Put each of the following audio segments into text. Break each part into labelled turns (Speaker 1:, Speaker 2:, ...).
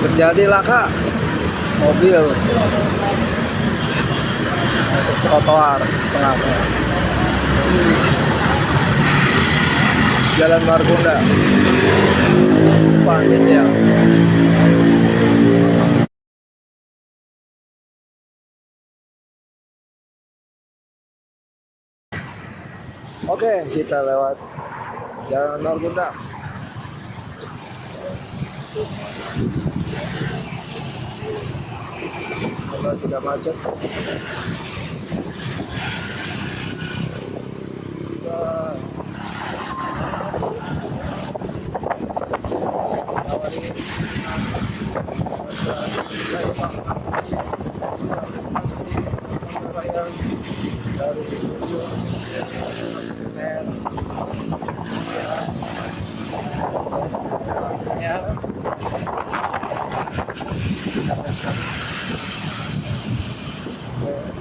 Speaker 1: Terjadi laka mobil masuk trotoar tengahnya. Jalan Margonda, depan terjang. Oke, kita lewat Jalan Margonda. Semoga tidak macet. Dari ujung senin ya,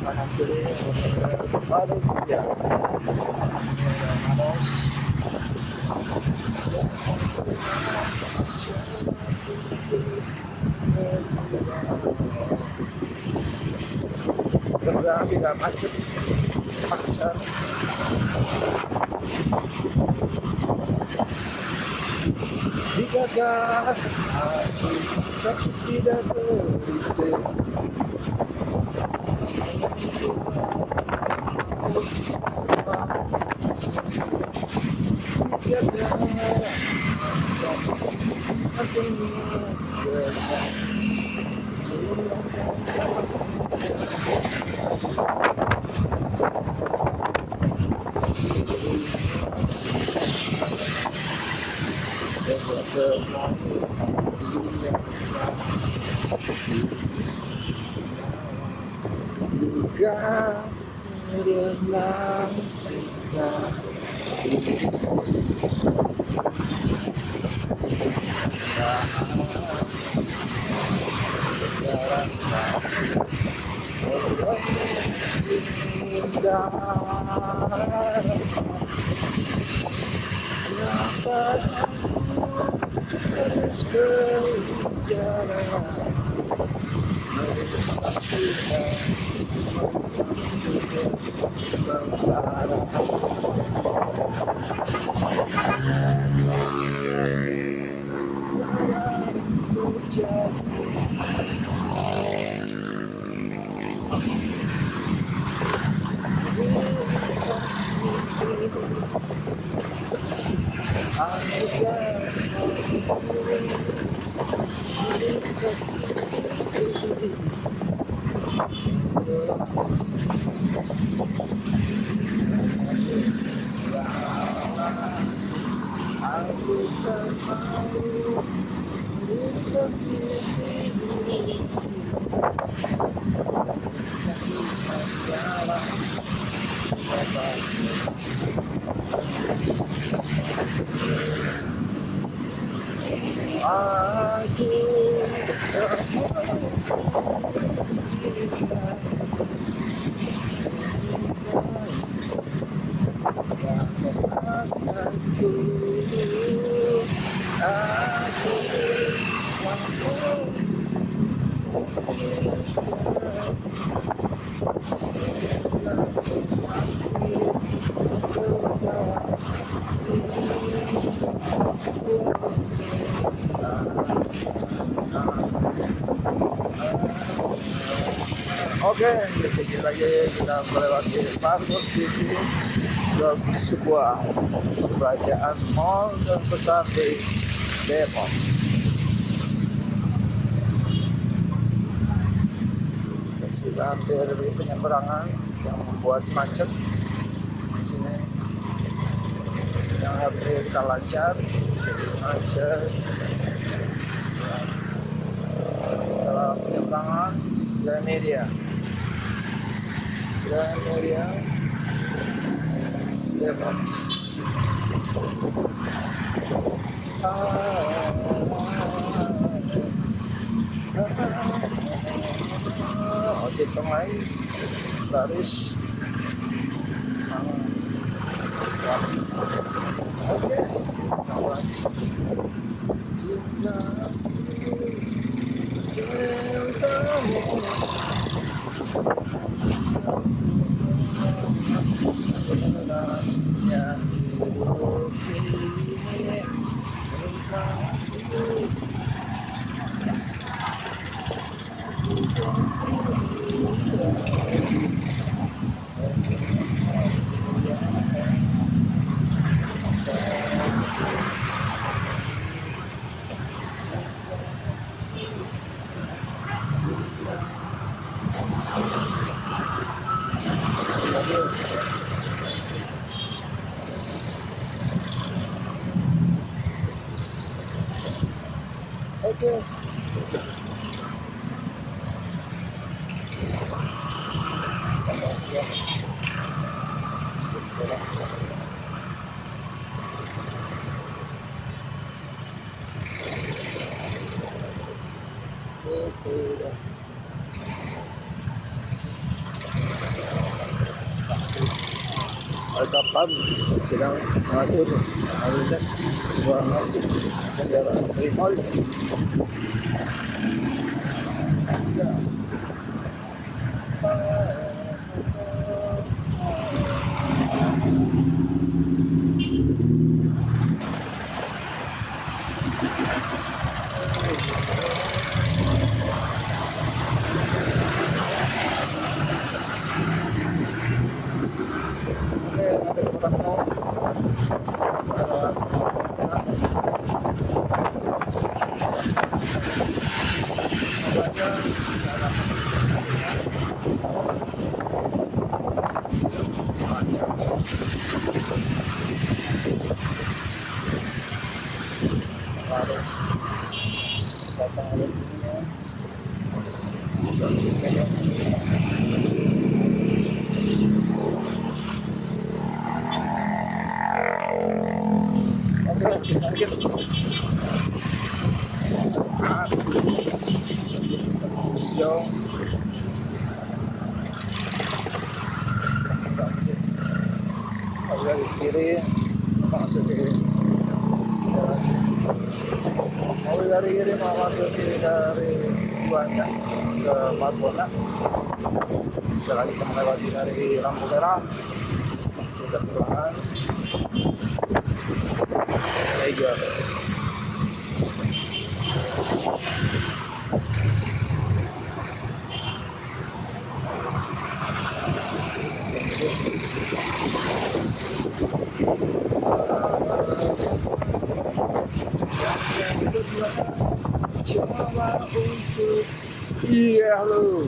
Speaker 1: kanan kiri baru ya harus mudah-mudahan tidak macet lancar. Dijaga asik tapi tidak berisik. Dijaga asik juga merenang cinta cinta. Kenapa harus berjalan melintasikan aku tak mau melintasi jalan bebas. Aku tak Oke, sedikit lagi kita melewati Pembatas City, sebuah kerajaan mall terbesar di Depok. Kita sudah hampir di penyeberangan yang membuat macet di sini. Yang harus kita lancar, jadi macet. Setelah penyeberangan, jalan media. Depok. Ojek online baris sama. Oke, cinta Berasnya hidup ini oke. Asapam sedang mengatur lalu lintas sebuah masuk kendaraan bermol. Dari kiri masuk ke mobil dari kiri mau masuk dari buat ke Margonda. Setelah kita melewati dari lampu merah kita perlahan Saja. Coba untuk iya halo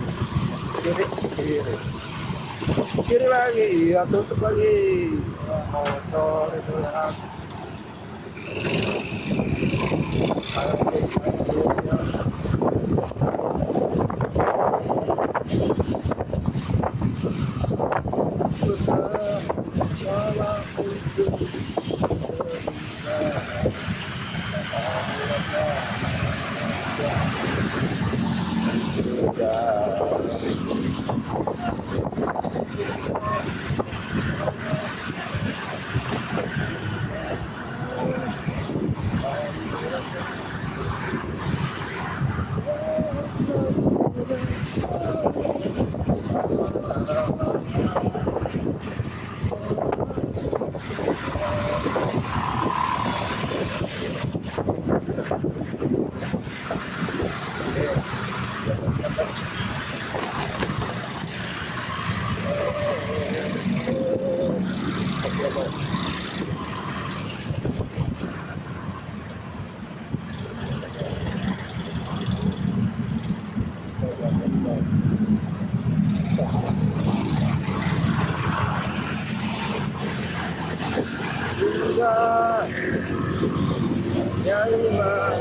Speaker 1: kiri lagi ya tutup lagi motor itu ya coba untuk yang lima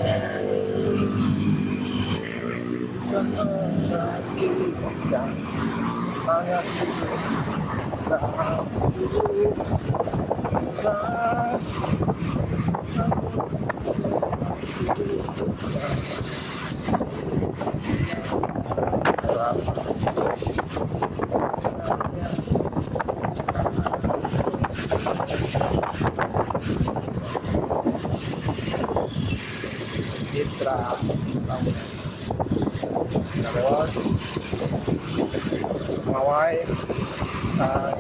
Speaker 1: bisa membangkitkan semangat saat Mitra Kita lewat Mawai. Nah,